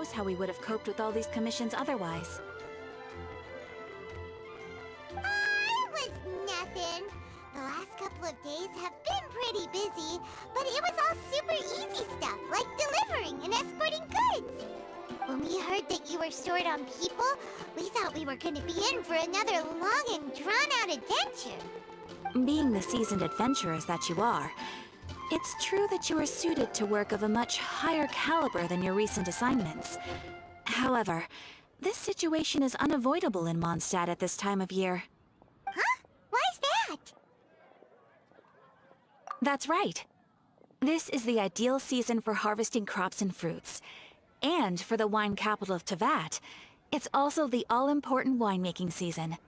knows how we would have coped with all these commissions otherwise. It was nothing. The last couple of days have been pretty busy, but it was all super easy stuff, like delivering and escorting goods. When we heard that you were short on people, we thought we were gonna be in for another long and drawn-out adventure. Being the seasoned adventurers that you are, it's true that you are suited to work of a much higher caliber than your recent assignments. However, this situation is unavoidable in Mondstadt at this time of year. Huh? Why's that? That's right. This is the ideal season for harvesting crops and fruits. And for the wine capital of Teyvat, it's also the all-important winemaking season.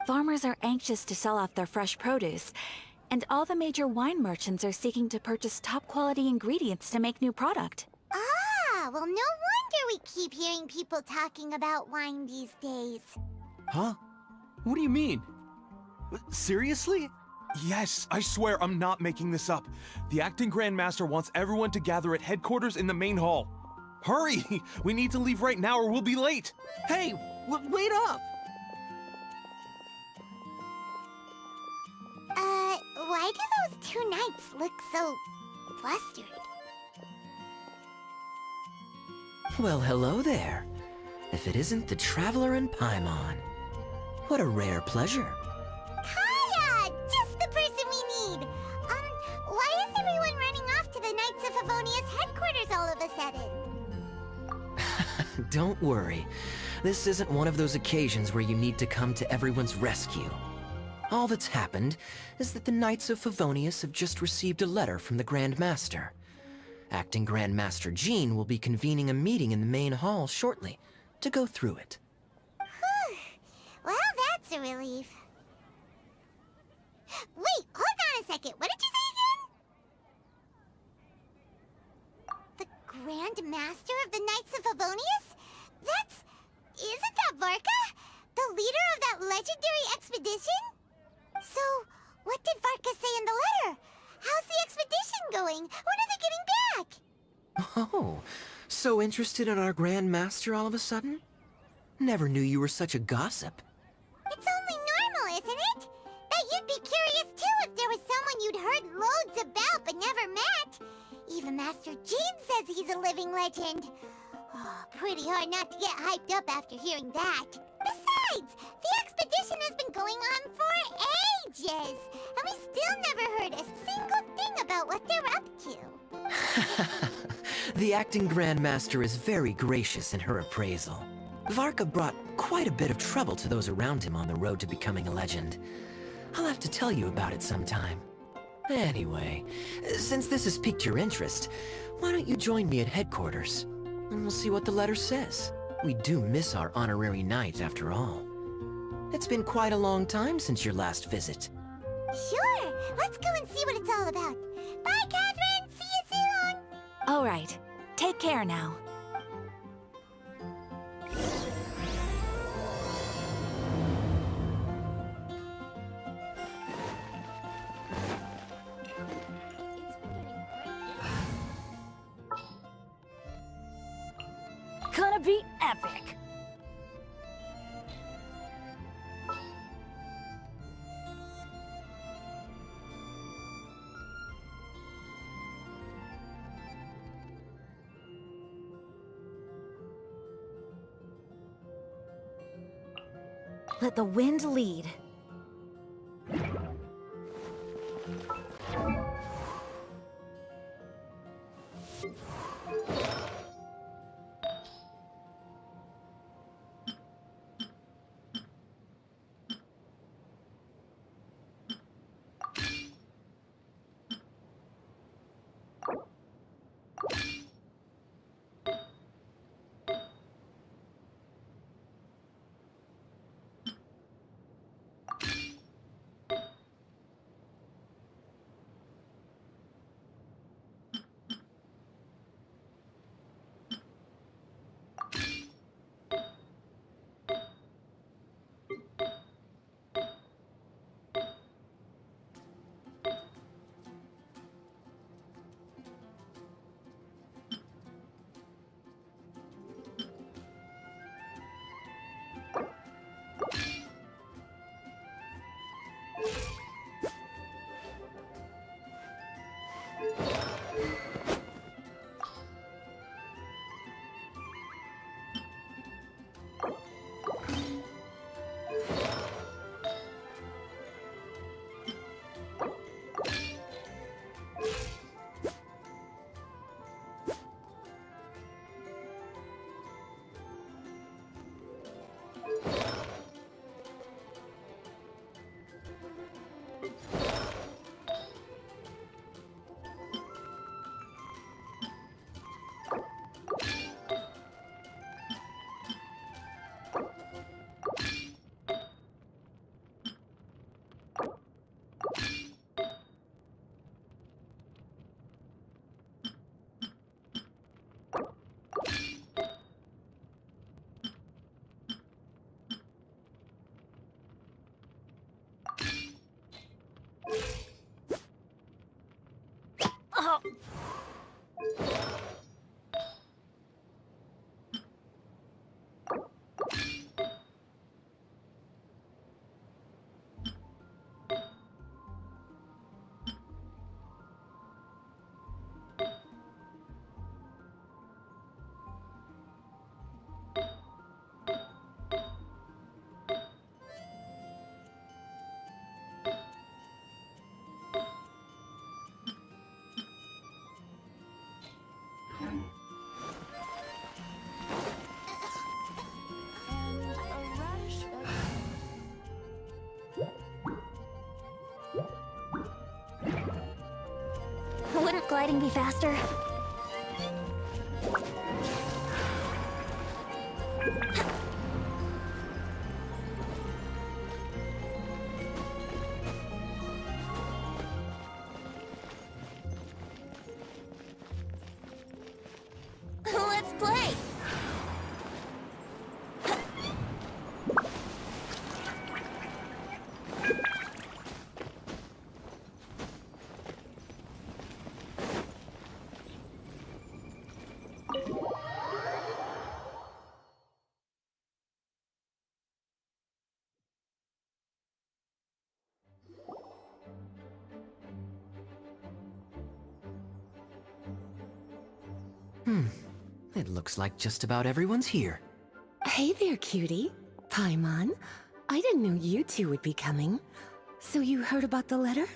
Farmers are anxious to sell off their fresh produce, and all the major wine merchants are seeking to purchase top-quality ingredients to make new product. Ah, well, no wonder we keep hearing people talking about wine these days. Huh? What do you mean? Seriously? Yes, I swear I'm not making this up. The acting Grand Master wants everyone to gather at headquarters in the main hall. Hurry! We need to leave right now or we'll be late! Hey, wait up! Why do those two knights look so flustered? Well, hello there. If it isn't the Traveler and Paimon. What a rare pleasure. Kaya! Just the person we need! Why is everyone running off to the Knights of Favonia's headquarters all of a sudden? Don't worry. This isn't one of those occasions where you need to come to everyone's rescue. All that's happened is that the Knights of Favonius have just received a letter from the Grand Master. Acting Grand Master Jean will be convening a meeting in the main hall shortly to go through it. Whew. Well, that's a relief. Wait, hold on a second. What did you say again? The Grand Master of the Knights of Favonius? Isn't that Varka? The leader of that legendary expedition? So, what did Varka say in the letter? How's the expedition going? When are they getting back? Oh, so interested in our Grand Master all of a sudden? Never knew you were such a gossip. It's only normal, isn't it? That you'd be curious too if there was someone you'd heard loads about but never met. Even Master Jean says he's a living legend. Oh, pretty hard not to get hyped up after hearing that. Besides, the expedition has been going on for ages, and we still never heard a single thing about what they're up to. The acting Grand Master is very gracious in her appraisal. Varka brought quite a bit of trouble to those around him on the road to becoming a legend. I'll have to tell you about it sometime. Anyway, since this has piqued your interest, why don't you join me at headquarters? And we'll see what the letter says. We do miss our honorary knight, after all. It's been quite a long time since your last visit. Sure, let's go and see what it's all about. Bye, Catherine! See you soon! All right. Take care now. Gonna be epic! Let the wind lead. writing be faster? Let's play! It looks like just about everyone's here. Hey there, cutie. Paimon. I didn't know you two would be coming. So you heard about the letter?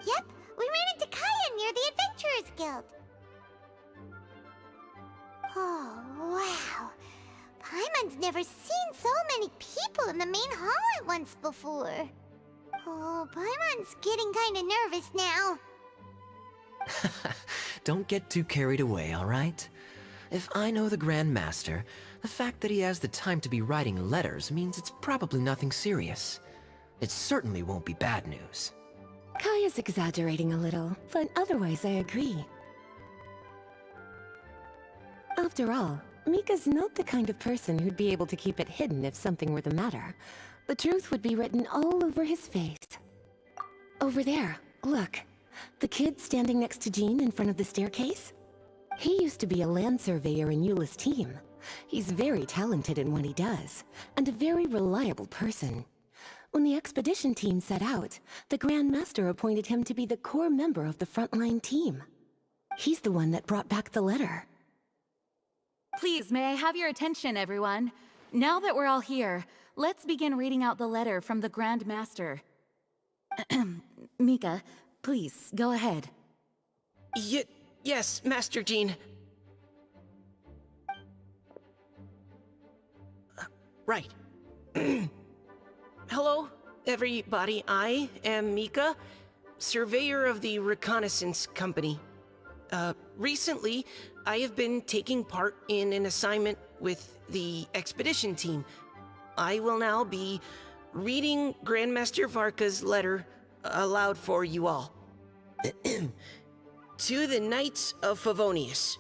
Yep, we ran into Kaya near the Adventurers Guild. Oh, wow. Paimon's never seen so many people in the main hall at once before. Oh, Paimon's getting kinda nervous now. Don't get too carried away, all right? If I know the Grand Master, the fact that he has the time to be writing letters means it's probably nothing serious. It certainly won't be bad news. Kaya's exaggerating a little, but otherwise I agree. After all, Mika's not the kind of person who'd be able to keep it hidden if something were the matter. The truth would be written all over his face. Over there, look. The kid standing next to Jean in front of the staircase? He used to be a land surveyor in Eula's team. He's very talented in what he does, and a very reliable person. When the expedition team set out, the Grand Master appointed him to be the core member of the frontline team. He's the one that brought back the letter. Please, may I have your attention, everyone? Now that we're all here, let's begin reading out the letter from the Grand Master. Mika, please, go ahead. Yes, Master Jean. Right. Hello, everybody. I am Mika, surveyor of the Reconnaissance Company. Recently, I have been taking part in an assignment with the expedition team. I will now be reading Grandmaster Varka's letter aloud for you all. To the Knights of Favonius.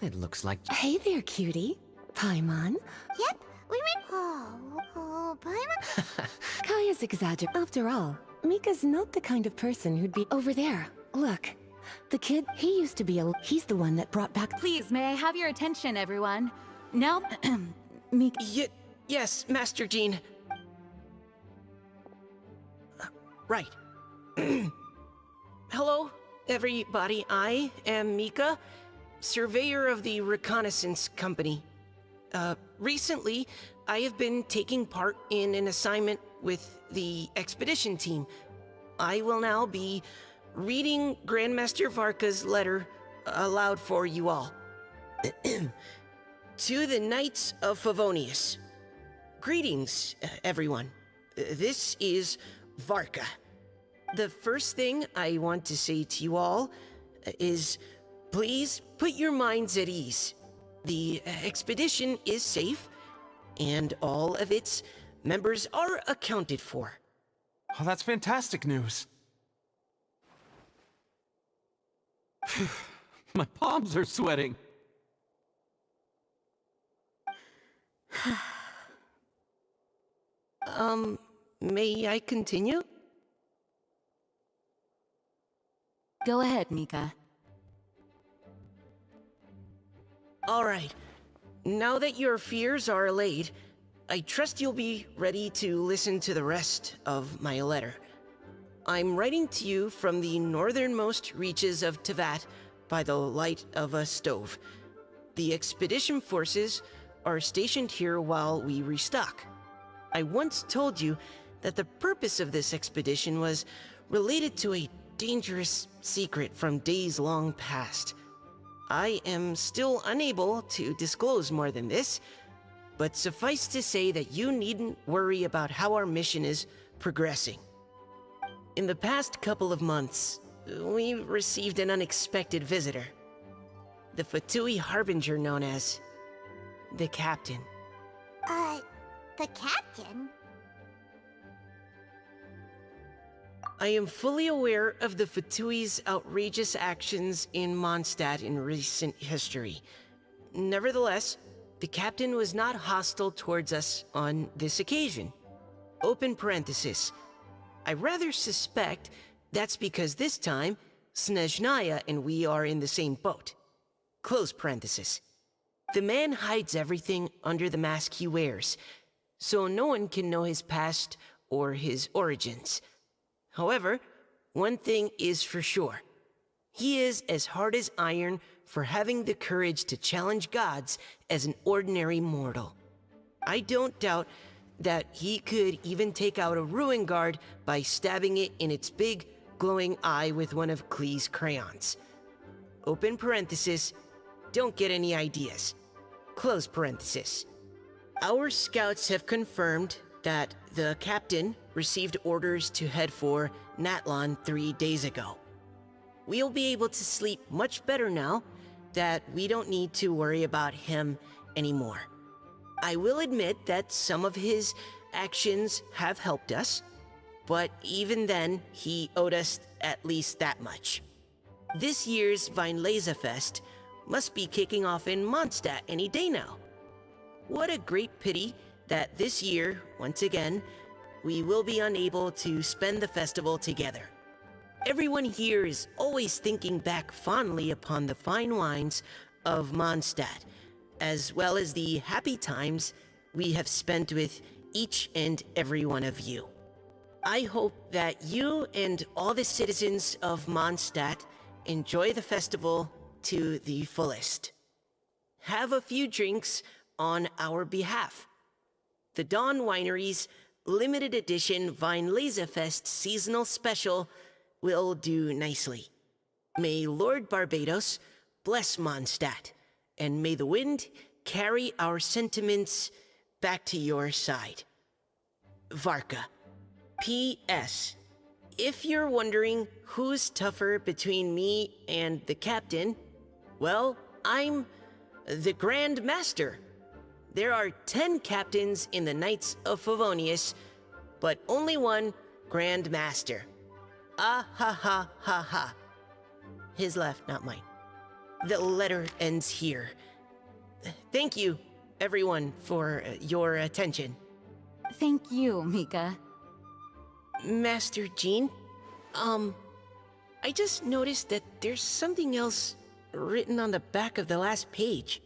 It looks like... Hey there, cutie. Paimon. Yep, we ran. Oh, Paimon. Kaya's exaggerating. After all, Mika's not the kind of person who'd be... Over there, look. The kid, he used to be a... He's the one that brought back... Please, may I have your attention, everyone? Now, Mika... Yes, Master Jean. Right. Hello, everybody. I am Mika, surveyor of the Reconnaissance Company. Recently, I have been taking part in an assignment with the expedition team. I will now be reading Grandmaster Varka's letter aloud for you all. To the Knights of Favonius. Greetings, everyone. This is Varka. The first thing I want to say to you all is, please put your minds at ease. The expedition is safe, and all of its members are accounted for. Oh, that's fantastic news. My palms are sweating. May I continue? Go ahead, Mika. All right. Now that your fears are allayed, I trust you'll be ready to listen to the rest of my letter. I'm writing to you from the northernmost reaches of Tevat by the light of a stove. The expedition forces are stationed here while we restock. I once told you that the purpose of this expedition was related to a dangerous secret from days long past. I am still unable to disclose more than this, but suffice to say that you needn't worry about how our mission is progressing. In the past couple of months, we received an unexpected visitor. The Fatui Harbinger known as the Captain. The Captain? I am fully aware of the Fatui's outrageous actions in Mondstadt in recent history. Nevertheless, the Captain was not hostile towards us on this occasion. Open parenthesis. I rather suspect that's because this time, Snezhnaya and we are in the same boat. Close parenthesis. The man hides everything under the mask he wears, so no one can know his past or his origins. However, one thing is for sure. He is as hard as iron for having the courage to challenge gods as an ordinary mortal. I don't doubt that he could even take out a ruin guard by stabbing it in its big, glowing eye with one of Klee's crayons. Open parenthesis, don't get any ideas. Close parenthesis. Our scouts have confirmed that the Captain received orders to head for Natlon 3 days ago. We'll be able to sleep much better now that we don't need to worry about him anymore. I will admit that some of his actions have helped us, but even then, he owed us at least that much. This year's Weinlesefest must be kicking off in Mondstadt any day now. What a great pity that this year, once again, we will be unable to spend the festival together. Everyone here is always thinking back fondly upon the fine wines of Mondstadt, as well as the happy times we have spent with each and every one of you. I hope that you and all the citizens of Mondstadt enjoy the festival to the fullest. Have a few drinks on our behalf. The Dawn Winery's limited edition Weinlesefest seasonal special will do nicely. May Lord Barbados bless Mondstadt, and may the wind carry our sentiments back to your side. Varka. P.S. If you're wondering who's tougher between me and the Captain, well, I'm the Grand Master. There are 10 captains in the Knights of Favonius, but only one Grand Master. Ah ha ha ha ha. His left, not mine. The letter ends here. Thank you, everyone, for your attention. Thank you, Mika. Master Jean, I just noticed that there's something else written on the back of the last page.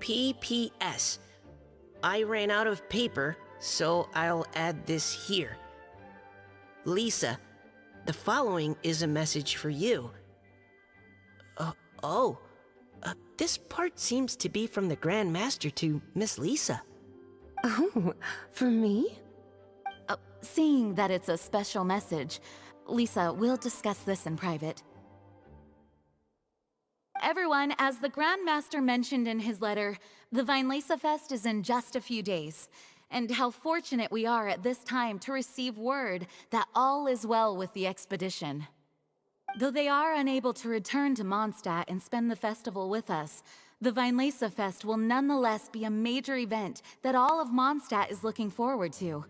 P.P.S. I ran out of paper, so I'll add this here. Lisa, the following is a message for you. This part seems to be from the Grand Master to Miss Lisa. Oh, for me? Seeing that it's a special message, Lisa, we'll discuss this in private. Everyone, as the Grand Master mentioned in his letter, the Weinlesefest is in just a few days. And how fortunate we are at this time to receive word that all is well with the expedition. Though they are unable to return to Mondstadt and spend the festival with us, the Weinlesefest will nonetheless be a major event that all of Mondstadt is looking forward to.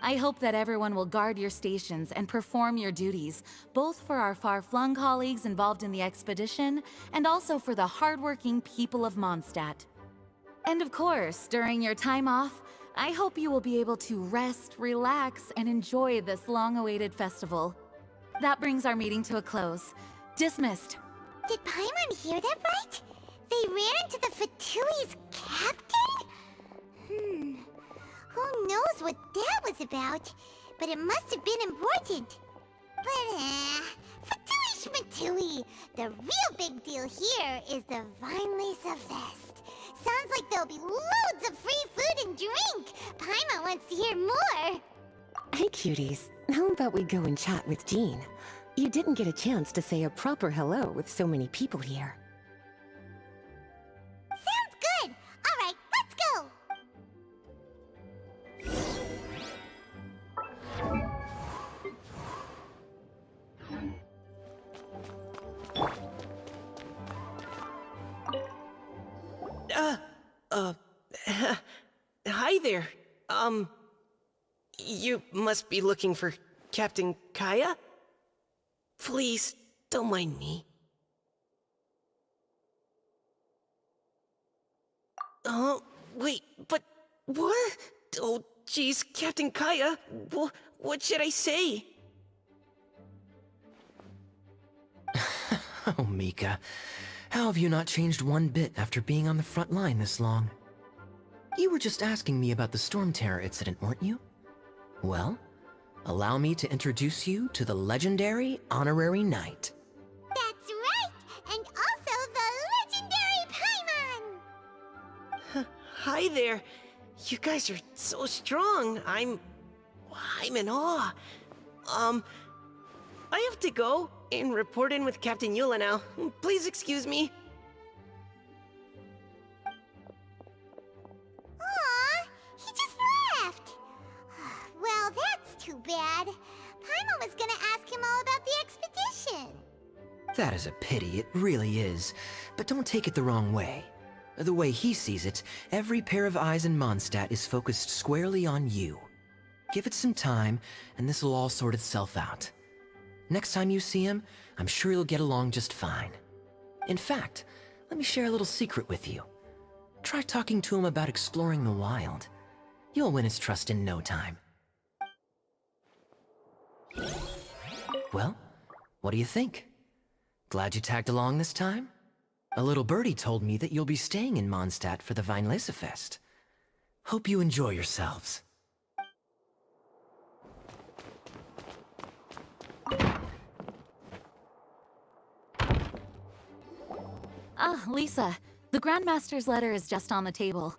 I hope that everyone will guard your stations and perform your duties, both for our far-flung colleagues involved in the expedition, and also for the hardworking people of Mondstadt. And of course, during your time off, I hope you will be able to rest, relax, and enjoy this long-awaited festival. That brings our meeting to a close. Dismissed. Did Paimon hear that right? They ran into the Fatui's captain? Who knows what that was about? But it must have been important. But, Fatui Tui, the real big deal here is the Vinelesa Fest. Sounds like there'll be loads of free food and drink. Paimon wants to hear more. Hey, cuties. How about we go and chat with Jean? You didn't get a chance to say a proper hello with so many people here. Sounds good. All right, let's go. Hi there. You must be looking for Captain Kaya? Please, don't mind me. Oh, wait, but what? Oh, jeez, Captain Kaya, what should I say? Oh, Mika. How have you not changed one bit after being on the front line this long? You were just asking me about the Storm Terror incident, weren't you? Well, allow me to introduce you to the legendary Honorary Knight. That's right, and also the legendary Paimon. Hi there. You guys are so strong. I'm in awe. I have to go and report in with Captain Eula now. Please excuse me. Aw, he just left. Well, that's too bad. Paimon was gonna ask him all about the expedition. That is a pity, it really is. But don't take it the wrong way. The way he sees it, every pair of eyes in Mondstadt is focused squarely on you. Give it some time, and this will all sort itself out. Next time you see him, I'm sure you'll get along just fine. In fact, let me share a little secret with you. Try talking to him about exploring the wild. You'll win his trust in no time. Well, what do you think? Glad you tagged along this time? A little birdie told me that you'll be staying in Mondstadt for the Vinelesa Fest. Hope you enjoy yourselves. Ah, Lisa, the Grandmaster's letter is just on the table.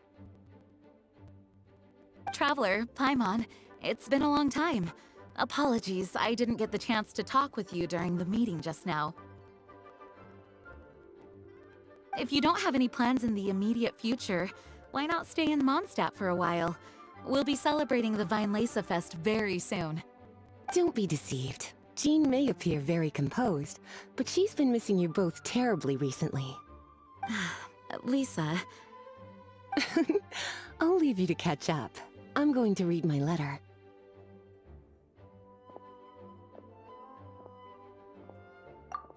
Traveler, Paimon, it's been a long time. Apologies, I didn't get the chance to talk with you during the meeting just now. If you don't have any plans in the immediate future, why not stay in Mondstadt for a while? We'll be celebrating the Vinelesa Fest very soon. Don't be deceived. Jean may appear very composed, but she's been missing you both terribly recently. Lisa... I'll leave you to catch up. I'm going to read my letter.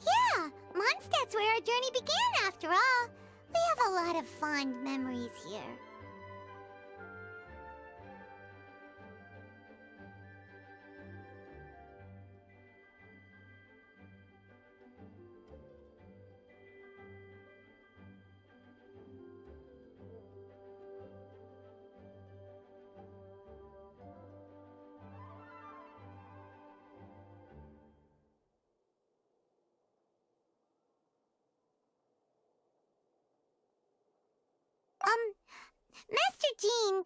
Yeah, Mondstadt's where our journey began after all. We have a lot of fond memories here. Master Jean,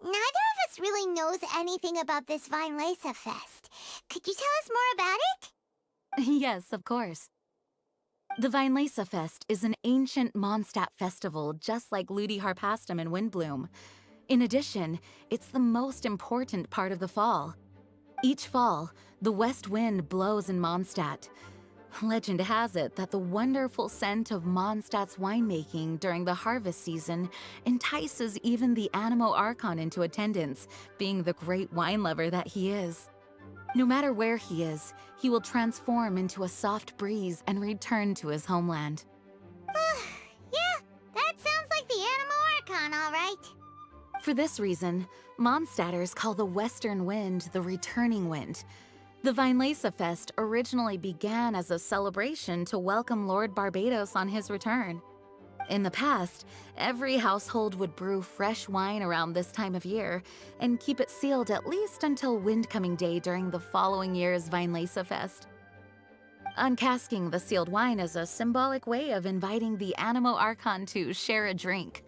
neither of us really knows anything about this Vinelesa Fest. Could you tell us more about it? Yes, of course. The Vinelesa Fest is an ancient Mondstadt festival just like Ludi Harpastum and Windbloom. In addition, it's the most important part of the fall. Each fall, the west wind blows in Mondstadt. Legend has it that the wonderful scent of Mondstadt's winemaking during the harvest season entices even the Animo Archon into attendance, being the great wine lover that he is. No matter where he is, he will transform into a soft breeze and return to his homeland. Yeah, that sounds like the Animo Archon, all right. For this reason, Mondstadters call the western wind the returning wind. The Vinelesa Fest originally began as a celebration to welcome Lord Barbados on his return. In the past, every household would brew fresh wine around this time of year and keep it sealed at least until Windcoming Day during the following year's Vinelesa Fest. Uncasking the sealed wine is a symbolic way of inviting the Animo Archon to share a drink.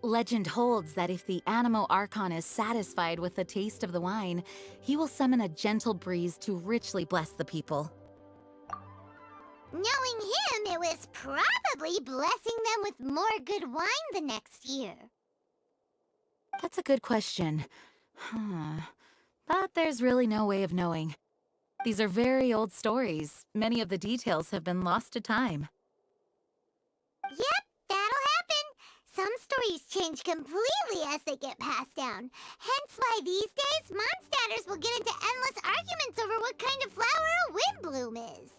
Legend holds that if the Animo Archon is satisfied with the taste of the wine, he will summon a gentle breeze to richly bless the people. Knowing him, it was probably blessing them with more good wine the next year. That's a good question. But there's really no way of knowing. These are very old stories. Many of the details have been lost to time. Yep, that'll happen. Some stories change completely as they get passed down. Hence why these days, Mondstadters will get into endless arguments over what kind of flower a windbloom is.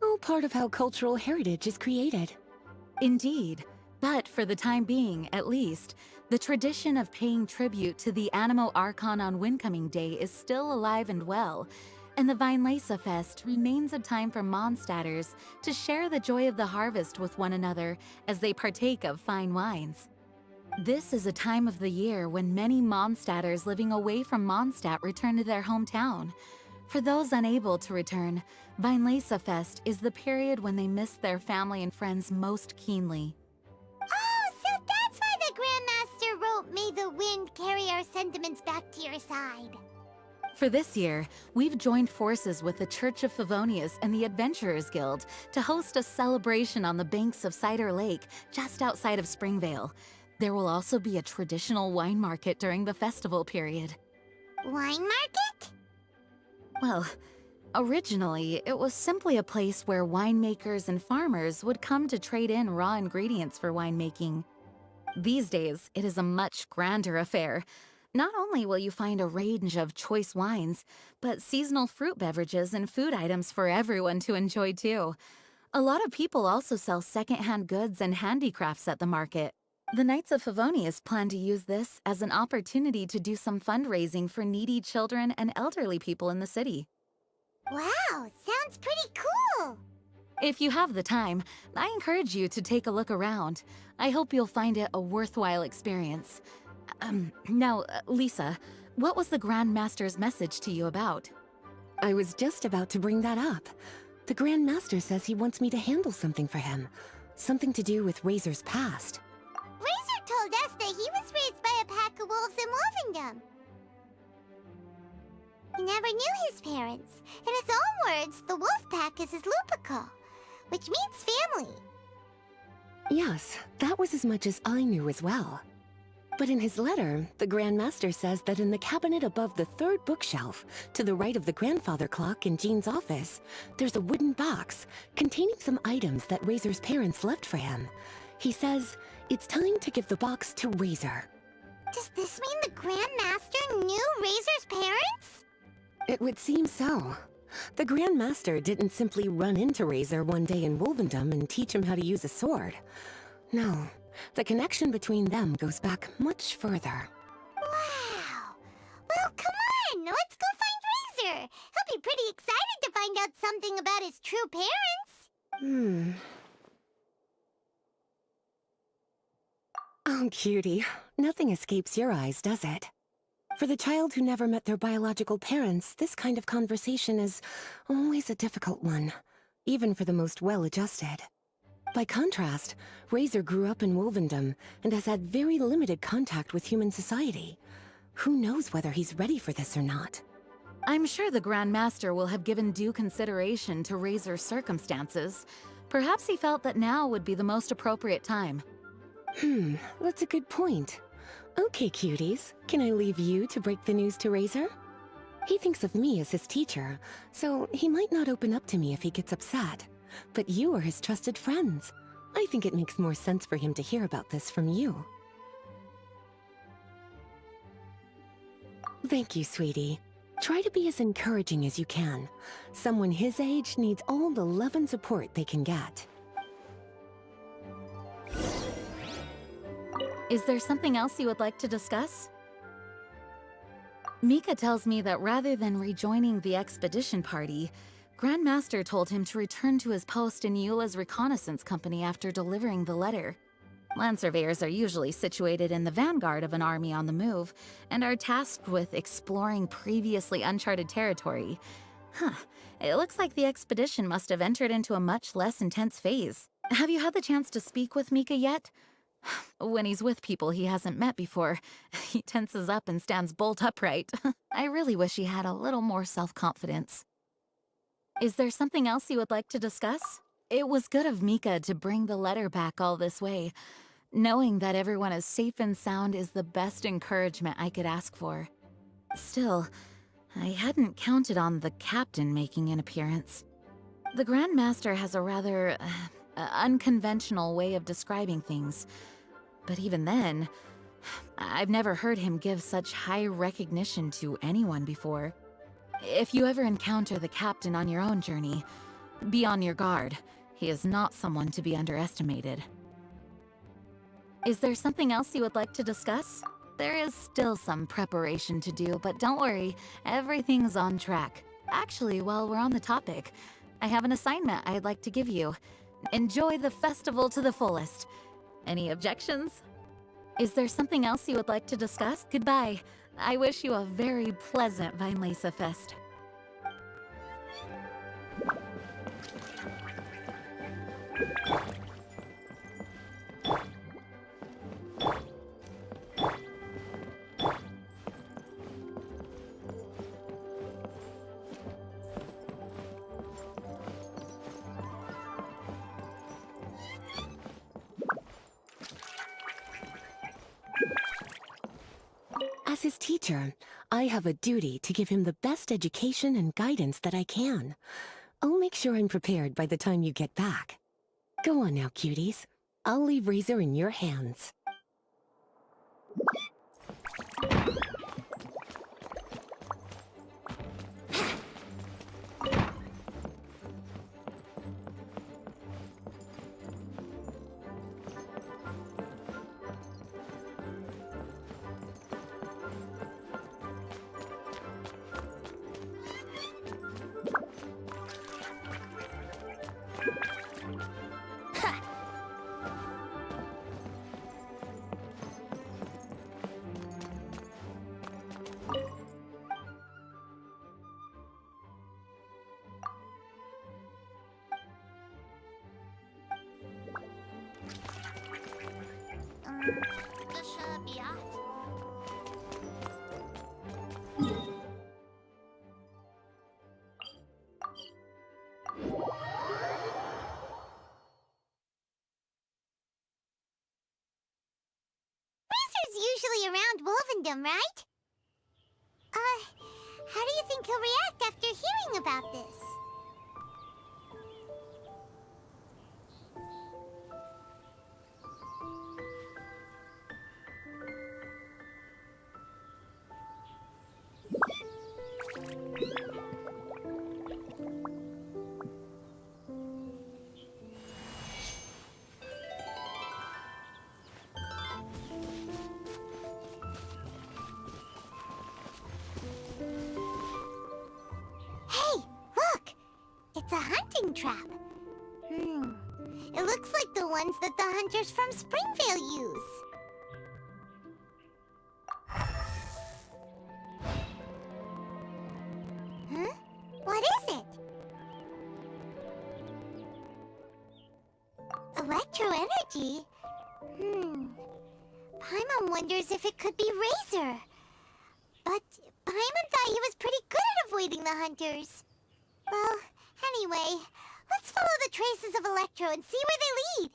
All part of how cultural heritage is created. Indeed. But for the time being, at least, the tradition of paying tribute to the Animo Archon on Windcoming Day is still alive and well, and the Weinlese Fest remains a time for Mondstadters to share the joy of the harvest with one another as they partake of fine wines. This is a time of the year when many Mondstadters living away from Mondstadt return to their hometown. For those unable to return, Weinlese Fest is the period when they miss their family and friends most keenly. Oh, so that's why the Grandmaster wrote, "May the wind carry our sentiments back to your side." For this year, we've joined forces with the Church of Favonius and the Adventurers Guild to host a celebration on the banks of Cider Lake, just outside of Springvale. There will also be a traditional wine market during the festival period. Wine market? Well, originally, it was simply a place where winemakers and farmers would come to trade in raw ingredients for winemaking. These days, it is a much grander affair. Not only will you find a range of choice wines, but seasonal fruit beverages and food items for everyone to enjoy too. A lot of people also sell secondhand goods and handicrafts at the market. The Knights of Favonius plan to use this as an opportunity to do some fundraising for needy children and elderly people in the city. Wow, sounds pretty cool. If you have the time, I encourage you to take a look around. I hope you'll find it a worthwhile experience. Now, Lisa, what was the Grand Master's message to you about? I was just about to bring that up. The Grand Master says he wants me to handle something for him. Something to do with Razor's past. Razor told us that he was raised by a pack of wolves in Wolvendom. He never knew his parents. In his own words, the wolf pack is his lupical, which means family. Yes, that was as much as I knew as well. But in his letter, the Grand Master says that in the cabinet above the third bookshelf, to the right of the grandfather clock in Jean's office, there's a wooden box containing some items that Razor's parents left for him. He says it's time to give the box to Razor. Does this mean the Grand Master knew Razor's parents? It would seem so. The Grand Master didn't simply run into Razor one day in Wolvendom and teach him how to use a sword. No, the connection between them goes back much further. Wow. Well, come on, let's go find Razor. He'll be pretty excited to find out something about his true parents. Oh, cutie. Nothing escapes your eyes, does it? For the child who never met their biological parents, this kind of conversation is always a difficult one, even for the most well-adjusted. By contrast, Razor grew up in Wolvendom and has had very limited contact with human society. Who knows whether he's ready for this or not? I'm sure the Grand Master will have given due consideration to Razor's circumstances. Perhaps he felt that now would be the most appropriate time. That's a good point. Okay, cuties, can I leave you to break the news to Razor? He thinks of me as his teacher, so he might not open up to me if he gets upset. But you are his trusted friends. I think it makes more sense for him to hear about this from you. Thank you, sweetie. Try to be as encouraging as you can. Someone his age needs all the love and support they can get. Is there something else you would like to discuss? Mika tells me that rather than rejoining the expedition party, Grandmaster told him to return to his post in Eula's reconnaissance company after delivering the letter. Land surveyors are usually situated in the vanguard of an army on the move, and are tasked with exploring previously uncharted territory. Huh. It looks like the expedition must have entered into a much less intense phase. Have you had the chance to speak with Mika yet? When he's with people he hasn't met before, he tenses up and stands bolt upright. I really wish he had a little more self-confidence. Is there something else you would like to discuss? It was good of Mika to bring the letter back all this way. Knowing that everyone is safe and sound is the best encouragement I could ask for. Still, I hadn't counted on the captain making an appearance. The Grand Master has a rather unconventional way of describing things. But even then, I've never heard him give such high recognition to anyone before. If you ever encounter the captain on your own journey, be on your guard. He is not someone to be underestimated. Is there something else you would like to discuss? There is still some preparation to do, but don't worry, everything's on track. Actually, while we're on the topic, I have an assignment I'd like to give you. Enjoy the festival to the fullest. Any objections? Is there something else you would like to discuss? Goodbye. I wish you a very pleasant Vinelesa Fest. As his teacher, I have a duty to give him the best education and guidance that I can. I'll make sure I'm prepared by the time you get back. Go on now, cuties. I'll leave Razor in your hands. Usually around Wolvendom, right? How do you think he'll react after hearing about this? Hey, look! It's a hunting trap. It looks like the ones that the hunters from Springvale use. Huh? What is it? Electro energy? Paimon wonders if it could be Razor. But Paimon thought he was pretty good at avoiding the hunters. Well, anyway, let's follow the traces of Electro and see where they lead.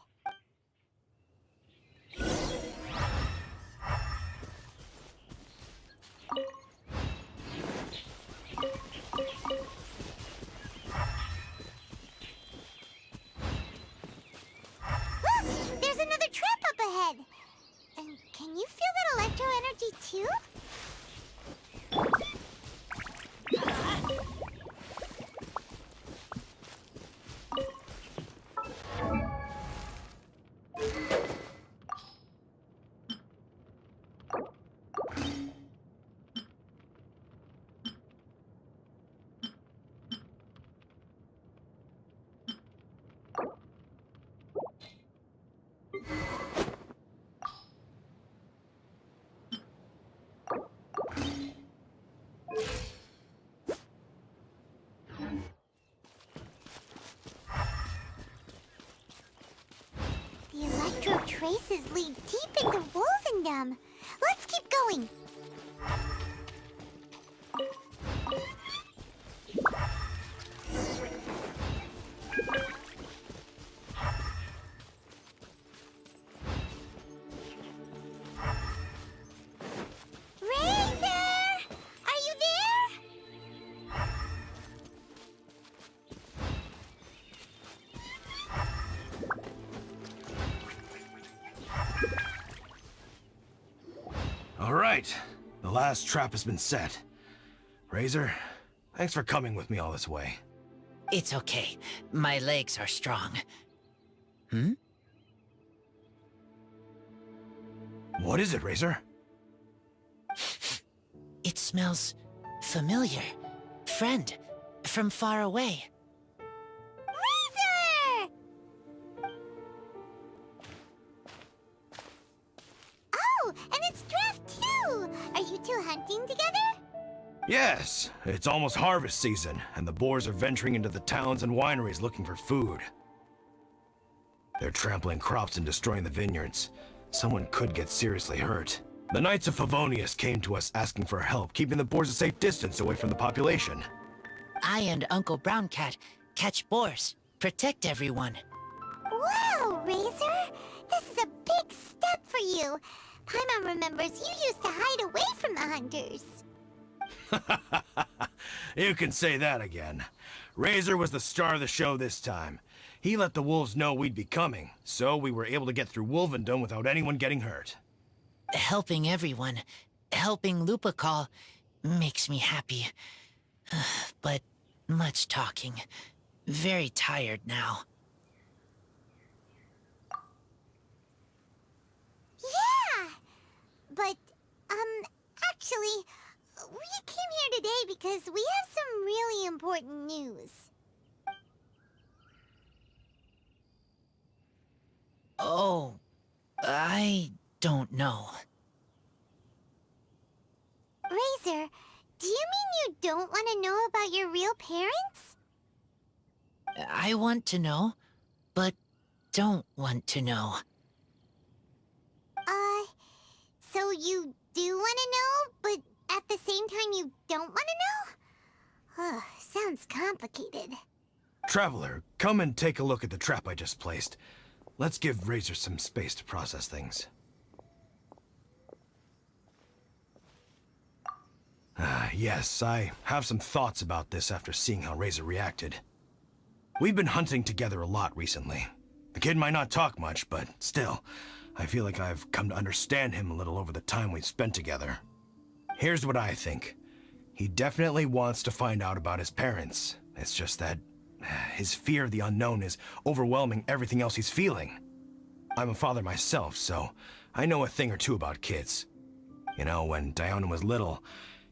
Look! There's another trap up ahead! And can you feel that Electro energy too? traces lead deep into Wolvendom. Let's keep going. All right, the last trap has been set. Razor, thanks for coming with me all this way. It's okay. My legs are strong. What is it, Razor? It smells familiar. Friend, from far away. Razor! Oh, and it's Draft too! Are you two hunting together? Yes, it's almost harvest season, and the boars are venturing into the towns and wineries looking for food. They're trampling crops and destroying the vineyards. Someone could get seriously hurt. The Knights of Favonius came to us asking for help, keeping the boars a safe distance away from the population. I and Uncle Brown Cat catch boars, protect everyone. Wow, Razor! This is a big step for you. Paimon remembers you used to hide away from the hunters. You can say that again. Razor was the star of the show this time. He let the wolves know we'd be coming, so we were able to get through Wolvendom without anyone getting hurt. Helping everyone, helping Lupical, makes me happy. But much talking. Very tired now. Yeah! But, actually, we came here today because we have some really important news. Oh, I don't know. Razor, do you mean you don't want to know about your real parents? I want to know, but don't want to know. So you do want to know, but at the same time you don't want to know? Sounds complicated. Traveler, come and take a look at the trap I just placed. Let's give Razor some space to process things. Yes, I have some thoughts about this after seeing how Razor reacted. We've been hunting together a lot recently. The kid might not talk much, but still, I feel like I've come to understand him a little over the time we've spent together. Here's what I think. He definitely wants to find out about his parents. It's just that his fear of the unknown is overwhelming everything else he's feeling. I'm a father myself, so I know a thing or two about kids. You know, when Diana was little,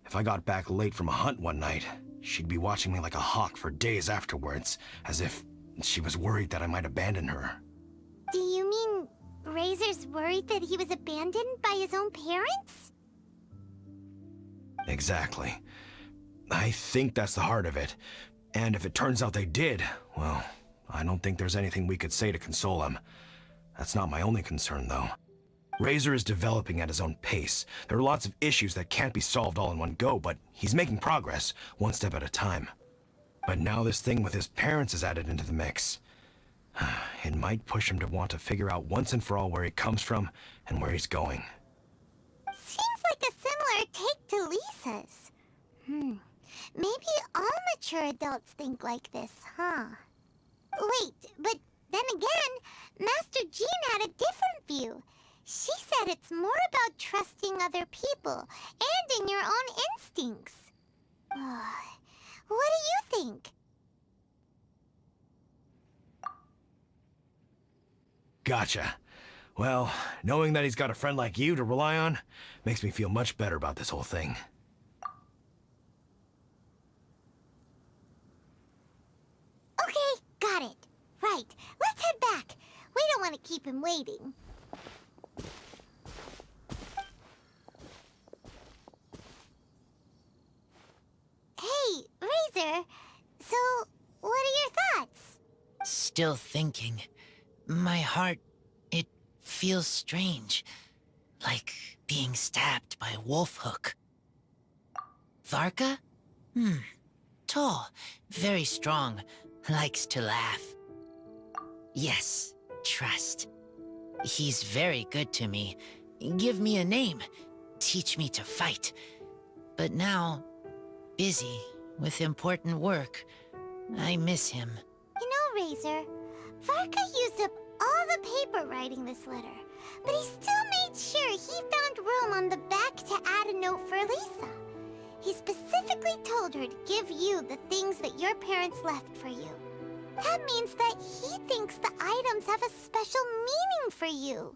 if I got back late from a hunt one night, she'd be watching me like a hawk for days afterwards, as if she was worried that I might abandon her. Do you mean Razor's worried that he was abandoned by his own parents? Exactly. I think that's the heart of it. And if it turns out they did, well, I don't think there's anything we could say to console him. That's not my only concern, though. Razor is developing at his own pace. There are lots of issues that can't be solved all in one go, but he's making progress, one step at a time. But now this thing with his parents is added into the mix. It might push him to want to figure out once and for all where he comes from and where he's going. Seems like a similar take to Lisa's. Maybe all mature adults think like this, huh? Wait, but then again, Master Jean had a different view. She said it's more about trusting other people and in your own instincts. What do you think? Gotcha. Well, knowing that he's got a friend like you to rely on makes me feel much better about this whole thing. Okay, got it. Right, let's head back. We don't want to keep him waiting. Hey, Razor. So, what are your thoughts? Still thinking. My heart, it feels strange, like being stabbed by a wolf hook. Varka? Tall, very strong, likes to laugh. Yes, trust. He's very good to me. Give me a name, teach me to fight. But now, busy with important work, I miss him. You know, Razor, Varka used up all the paper writing this letter, but he still made sure he found room on the back to add a note for Lisa. He specifically told her to give you the things that your parents left for you. That means that he thinks the items have a special meaning for you.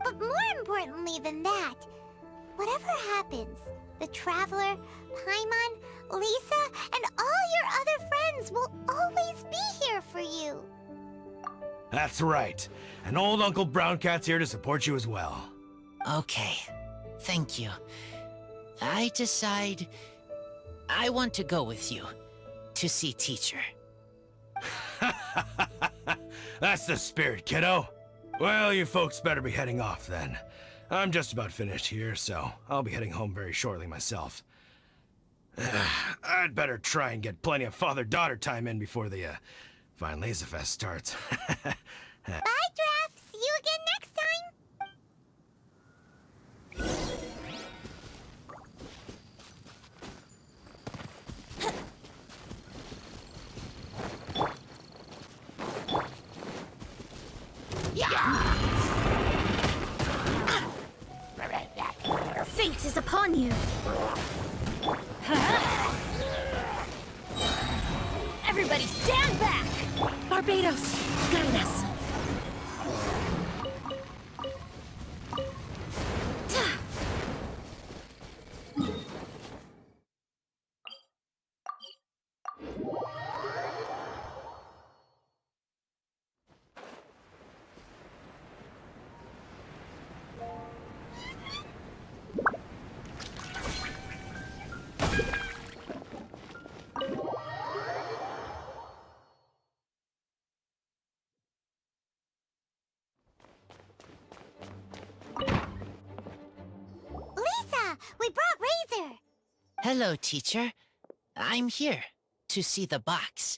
But more importantly than that, whatever happens, the Traveler, Paimon, Lisa, and all your other friends will always be here for you. That's right. And old Uncle Brown Cat's here to support you as well. Okay, thank you. I decide I want to go with you to see teacher. That's the spirit, kiddo. Well, you folks better be heading off then. I'm just about finished here, so I'll be heading home very shortly myself. I'd better try and get plenty of father-daughter time in before the fine Laser Fest starts. Bye, Draft. See you again next time. Fate is upon you. Everybody stand back! Barbados, guide us. Lisa, we brought Razor. Hello, teacher. I'm here to see the box.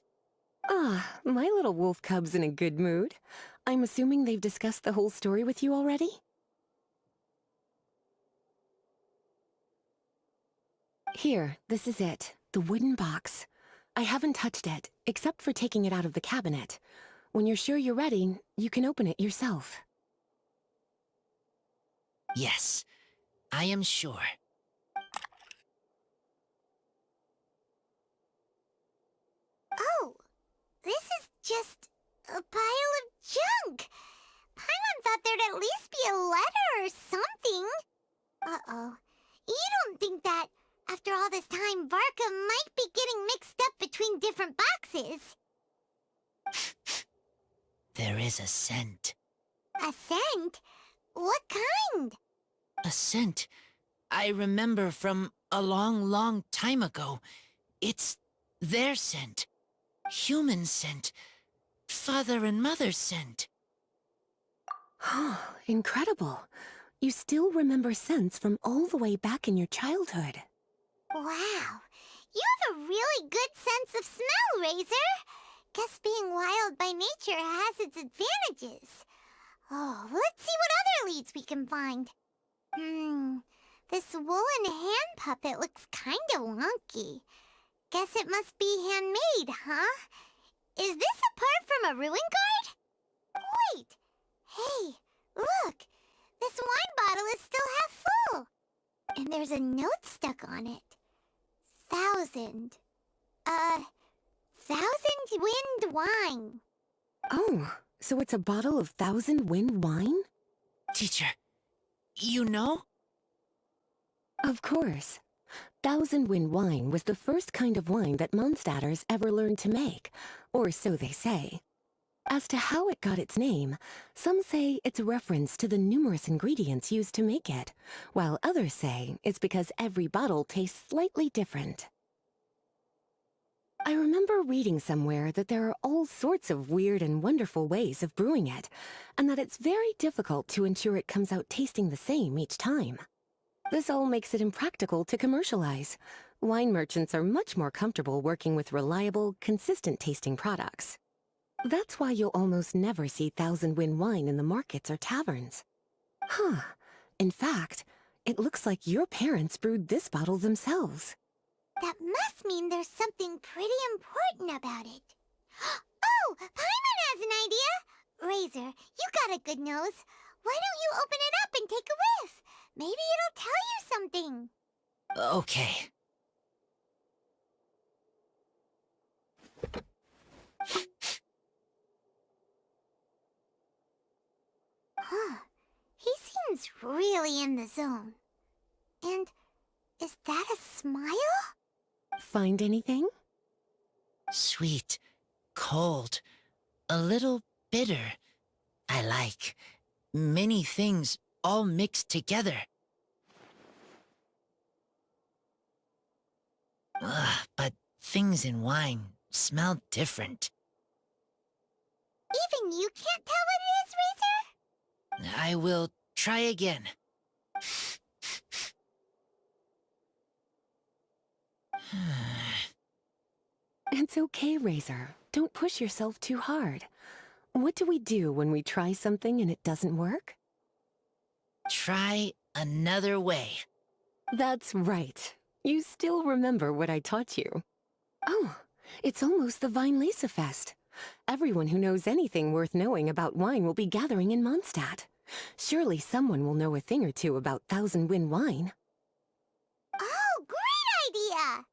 Ah, my little wolf cub's in a good mood. I'm assuming they've discussed the whole story with you already? Here, this is it. The wooden box. I haven't touched it, except for taking it out of the cabinet. When you're sure you're ready, you can open it yourself. Yes, I am sure. Oh, this is just a pile of junk. Paimon thought there'd at least be a letter or something. Uh-oh. You don't think that, after all this time, Varka might be getting mixed up between different boxes? There is a scent. A scent? What kind? A scent I remember from a long, long time ago. It's their scent. Human scent. Father and mother's scent. Incredible. You still remember scents from all the way back in your childhood. Wow. You have a really good sense of smell, Razor. Guess being wild by nature has its advantages. Oh, let's see what other leads we can find. This woolen hand puppet looks kinda wonky. Guess it must be handmade, huh? Is this a part from a ruin guard? Wait! Hey, look! This wine bottle is still half full! And there's a note stuck on it. 1,000. 1,000 wind wine. Oh, so it's a bottle of 1,000 wind wine? Teacher, you know? Of course. 1,000 wind wine was the first kind of wine that Mondstadters ever learned to make, or so they say. As to how it got its name, some say it's a reference to the numerous ingredients used to make it, while others say it's because every bottle tastes slightly different. I remember reading somewhere that there are all sorts of weird and wonderful ways of brewing it, and that it's very difficult to ensure it comes out tasting the same each time. This all makes it impractical to commercialize. Wine merchants are much more comfortable working with reliable, consistent-tasting products. That's why you'll almost never see Thousand Wind wine in the markets or taverns. Huh. In fact, it looks like your parents brewed this bottle themselves. That must mean there's something pretty important about it. Oh, Paimon has an idea! Razor, you got a good nose. Why don't you open it up and take a whiff? Maybe it'll tell you something. Okay. Huh. He seems really in the zone. And is that a smile? Find anything? Sweet, cold, a little bitter. I like many things all mixed together. Ugh, but things in wine smell different. Even you can't tell what it is, Razor? I will try again. It's okay, Razor. Don't push yourself too hard. What do we do when we try something and it doesn't work? Try another way. That's right. You still remember what I taught you. Oh, it's almost the Weinlese Fest. Everyone who knows anything worth knowing about wine will be gathering in Mondstadt. Surely someone will know a thing or two about Thousand Wind wine. Oh, great idea!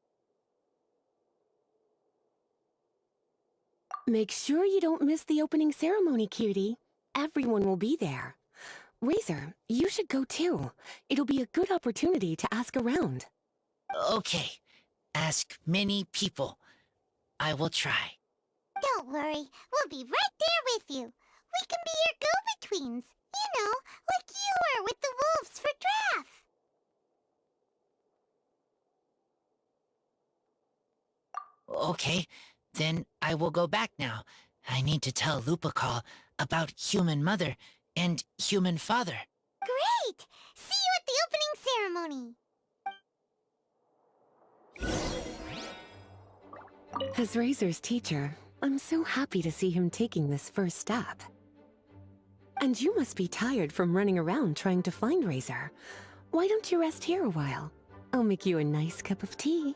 Make sure you don't miss the opening ceremony, cutie. Everyone will be there. Razor, you should go too. It'll be a good opportunity to ask around. Okay, ask many people. I will try. Don't worry, we'll be right there with you. We can be your go-betweens. You know, like you were with the wolves for Draff. Okay, then I will go back now. I need to tell Lupacol about Human Mother and Human Father. Great! See you at the opening ceremony. As Razor's teacher, I'm so happy to see him taking this first step. And you must be tired from running around trying to find Razor. Why don't you rest here a while? I'll make you a nice cup of tea.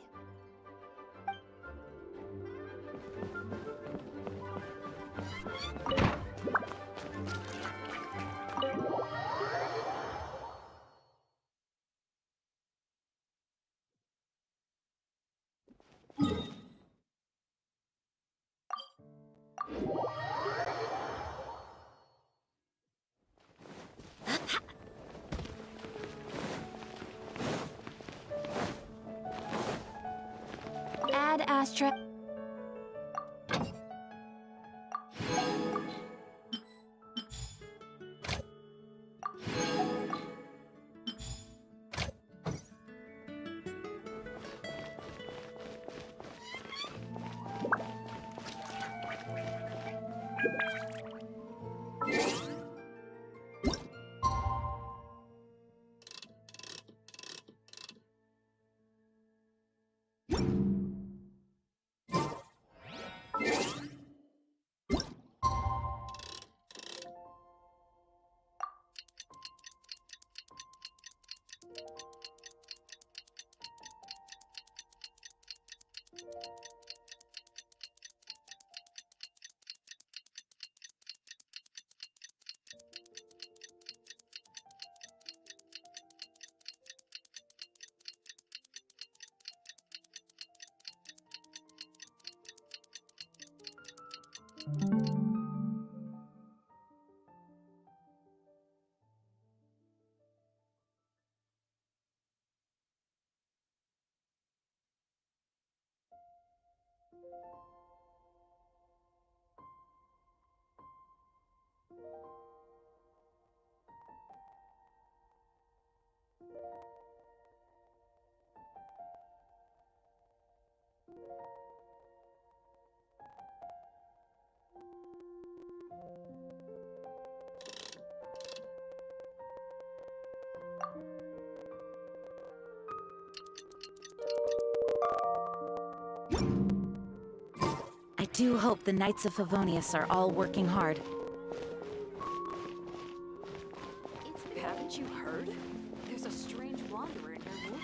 Ad Astra. I do hope the Knights of Favonius are all working hard. Haven't you heard? There's a strange wanderer in your room.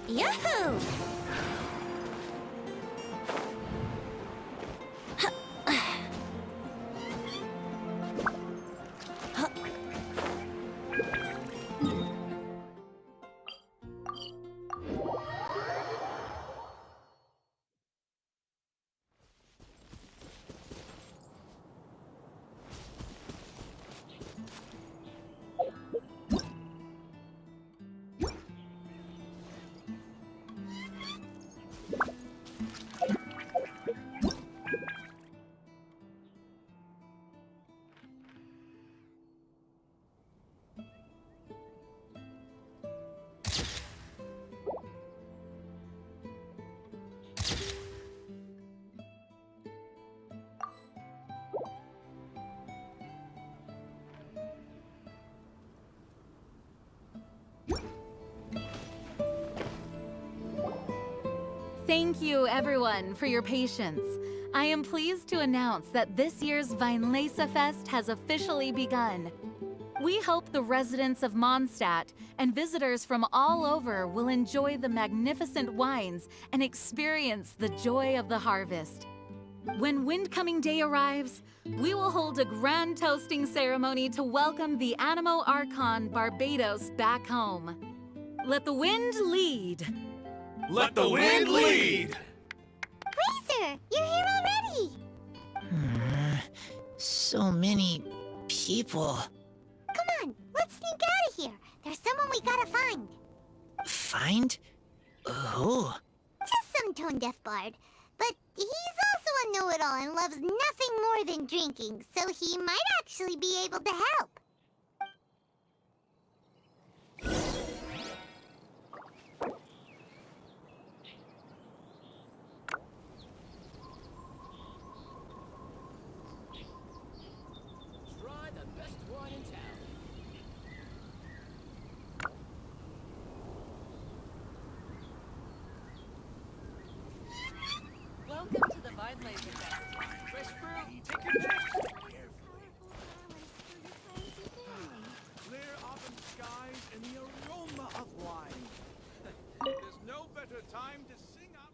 Yahoo! Thank you, everyone, for your patience. I am pleased to announce that this year's Weinlese Fest has officially begun. We hope the residents of Mondstadt and visitors from all over will enjoy the magnificent wines and experience the joy of the harvest. When Windcoming Day arrives, we will hold a grand toasting ceremony to welcome the Animo Archon Barbados back home. Let the wind lead. Let the wind lead! Razor, you're here already! So many people. Come on, let's sneak out of here. There's someone we gotta find. Find? Who? Just some tone-deaf bard. But he's also a know-it-all and loves nothing more than drinking, so he might actually be able to help. Try the best wine in town. Welcome to the Weinlese Fest. Fresh fruit, take your pick. Clear autumn skies and the aroma of wine. There's no better time to sing up.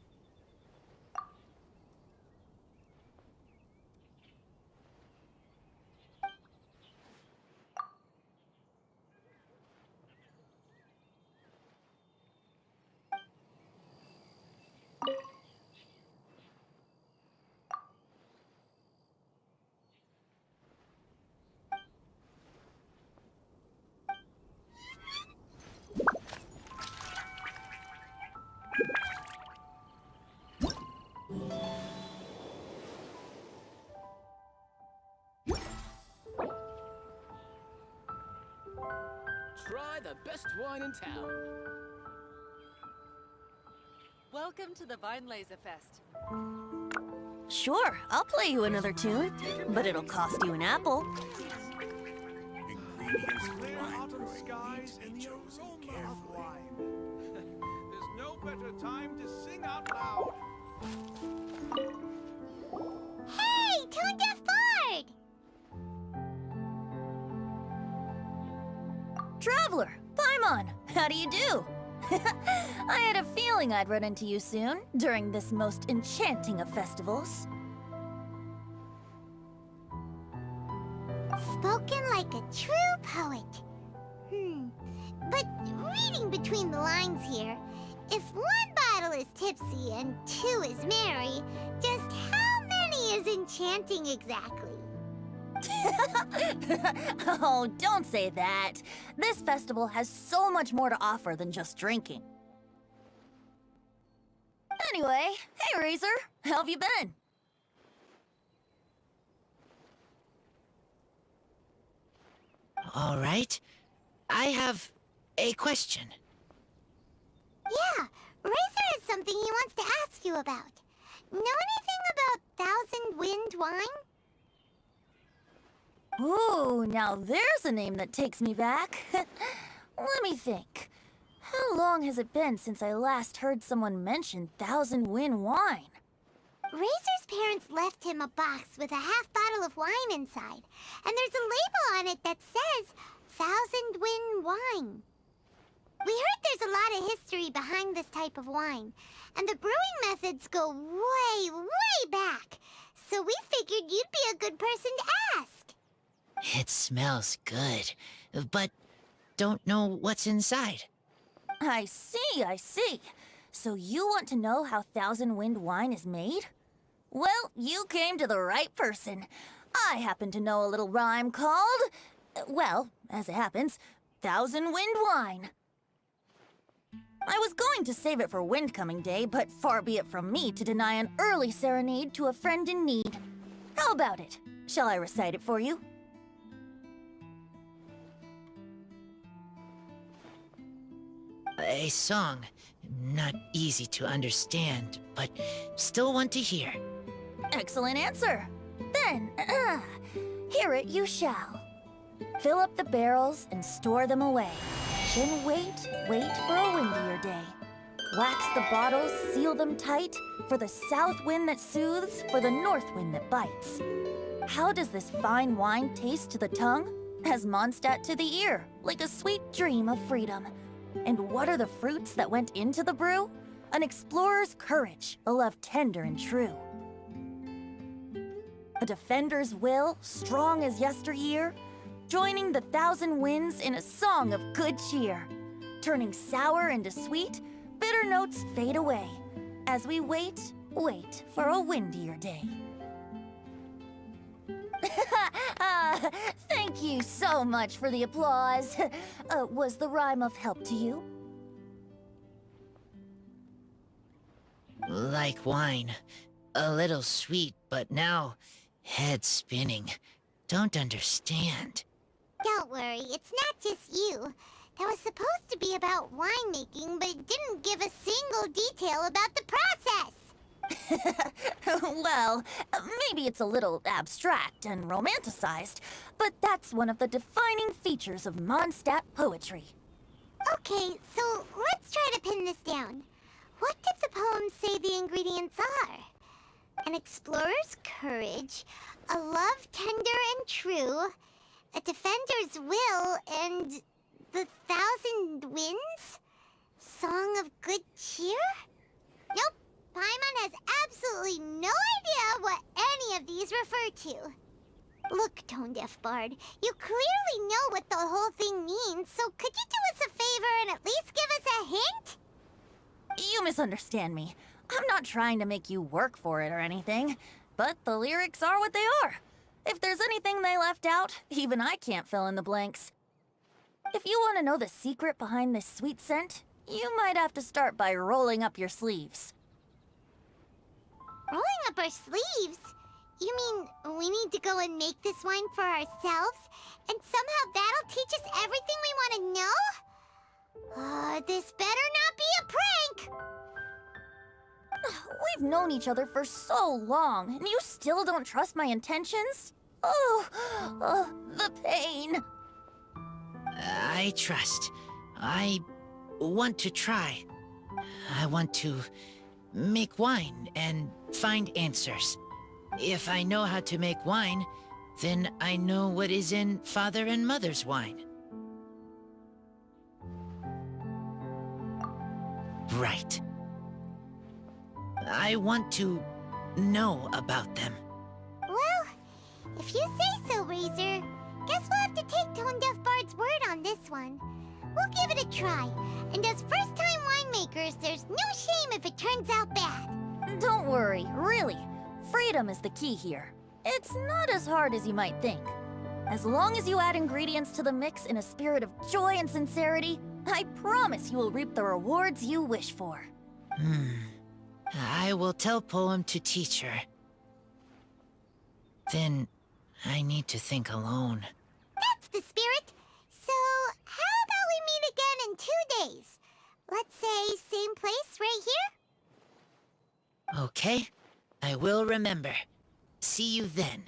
Try the best wine in town. Welcome to the Weinlese Fest. Sure, I'll play you another tune, but it'll cost you an apple. Clear autumn skies and the aroma of wine. There's no better time to sing out loud. Hey, tone-deaf bard! Traveler, Paimon, how do you do? I had a feeling I'd run into you soon, during this most enchanting of festivals. Spoken like a true poet. But reading between the lines here, if one bottle is tipsy and two is merry, just how many is enchanting exactly? Oh, don't say that. This festival has so much more to offer than just drinking. Anyway, hey Razor, how have you been? All right. I have a question. Yeah, Razor has something he wants to ask you about. Know anything about Thousand Wind wine? Ooh, now there's a name that takes me back. Let me think. How long has it been since I last heard someone mention Thousand Wind wine? Razor's parents left him a box with a half bottle of wine inside, and there's a label on it that says Thousand Wind wine. We heard there's a lot of history behind this type of wine, and the brewing methods go way, way back. So we figured you'd be a good person to ask. It smells good, but don't know what's inside. I see, I see. So you want to know how Thousand Wind wine is made? Well, you came to the right person. I happen to know a little rhyme called, well, as it happens, Thousand Wind wine. I was going to save it for Windcoming Day, but far be it from me to deny an early serenade to a friend in need. How about it? Shall I recite it for you? A song. Not easy to understand, but still want to hear. Excellent answer. Then, hear it you shall. Fill up the barrels and store them away. Then wait for a windier day. Wax the bottles, seal them tight, for the south wind that soothes, for the north wind that bites. How does this fine wine taste to the tongue? As Mondstadt to the ear, like a sweet dream of freedom. And what are the fruits that went into the brew? An explorer's courage, a love tender and true. A defender's will, strong as yesteryear, joining the thousand winds in a song of good cheer. Turning sour into sweet, bitter notes fade away, as we wait for a windier day. Thank you so much for the applause. Was the rhyme of help to you? Like wine. A little sweet, but now head spinning. Don't understand. Don't worry, it's not just you. That was supposed to be about winemaking, but it didn't give a single detail about the process. Well, maybe it's a little abstract and romanticized, but that's one of the defining features of Mondstadt poetry. Okay, so let's try to pin this down. What did the poem say the ingredients are? An explorer's courage, a love tender and true, a defender's will, and the thousand winds? Song of good cheer? Nope. Paimon has absolutely no idea what any of these refer to. Look, Tone-Deaf Bard, you clearly know what the whole thing means, so could you do us a favor and at least give us a hint? You misunderstand me. I'm not trying to make you work for it or anything, but the lyrics are what they are. If there's anything they left out, even I can't fill in the blanks. If you want to know the secret behind this sweet scent, you might have to start by rolling up your sleeves. Rolling up our sleeves? You mean we need to go and make this wine for ourselves? And somehow that'll teach us everything we want to know? This better not be a prank! We've known each other for so long, and you still don't trust my intentions? Oh, the pain. I trust. I want to try. I want to make wine and find answers. If I know how to make wine, then I know what is in Father and Mother's wine. Right. I want to know about them. Well, if you say so, Razor, guess we'll have to take Tone-Deaf Bard's word on this one. We'll give it a try, and as first-time winemakers, there's no shame if it turns out bad. Don't worry, really. Freedom is the key here. It's not as hard as you might think. As long as you add ingredients to the mix in a spirit of joy and sincerity, I promise you will reap the rewards you wish for. I will tell Poem to teach her. Then, I need to think alone. That's the spirit. So, how about we meet again in 2 days? Let's say same place right here? Okay, I will remember. See you then.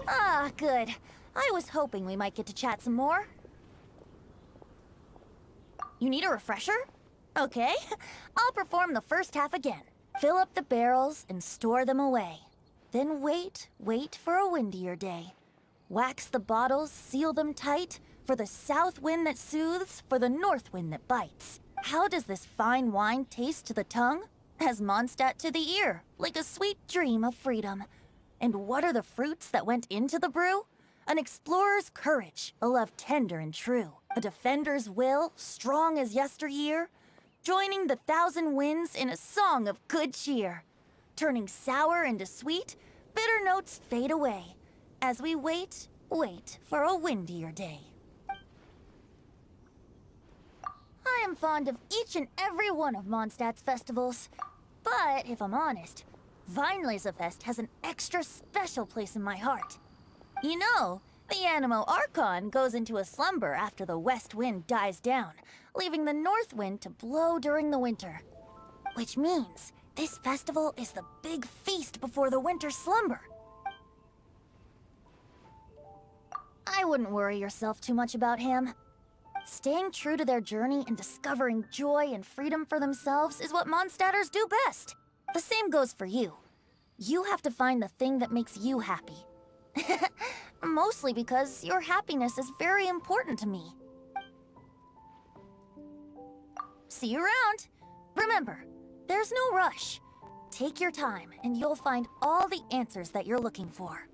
Ah, good. I was hoping we might get to chat some more. You need a refresher? Okay, I'll perform the first half again. Fill up the barrels and store them away. Then wait for a windier day. Wax the bottles, seal them tight, for the south wind that soothes, for the north wind that bites. How does this fine wine taste to the tongue? As Mondstadt to the ear, like a sweet dream of freedom. And what are the fruits that went into the brew? An explorer's courage, a love tender and true, a defender's will, strong as yesteryear, joining the 1,000 winds in a song of good cheer, turning sour into sweet, bitter notes fade away, as we wait for a windier day. I am fond of each and every one of Mondstadt's festivals, but if I'm honest, Weinlesefest has an extra special place in my heart. You know, the Animo Archon goes into a slumber after the west wind dies down, leaving the north wind to blow during the winter. Which means this festival is the big feast before the winter slumber. I wouldn't worry yourself too much about him. Staying true to their journey and discovering joy and freedom for themselves is what Mondstadters do best. The same goes for you. You have to find the thing that makes you happy. Mostly because your happiness is very important to me. See you around. Remember, there's no rush. Take your time and you'll find all the answers that you're looking for.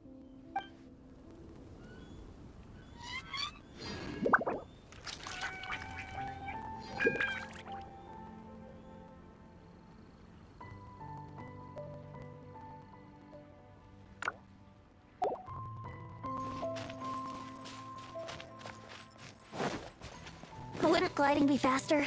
Wouldn't gliding be faster?